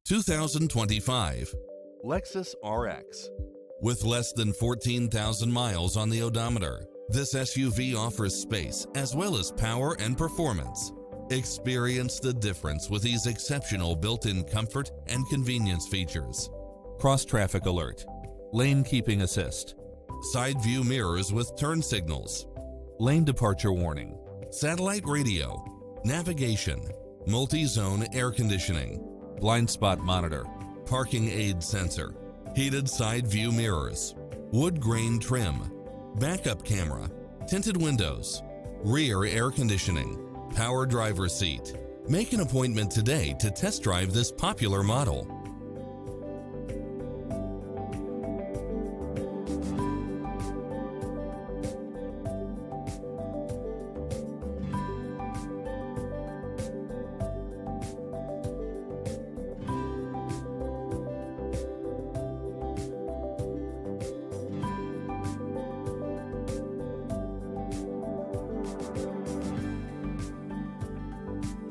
2025 Lexus RX. With less than 14,000 miles on the odometer, this SUV offers space as well as power and performance. Experience the difference with these exceptional built-in comfort and convenience features. Cross-traffic alert, lane keeping assist, side view mirrors with turn signals, lane departure warning, satellite radio, navigation, multi-zone air conditioning, blind spot monitor, parking aid sensor, heated side view mirrors, wood grain trim, backup camera, tinted windows, rear air conditioning, power driver seat. Make an appointment today to test drive this popular model.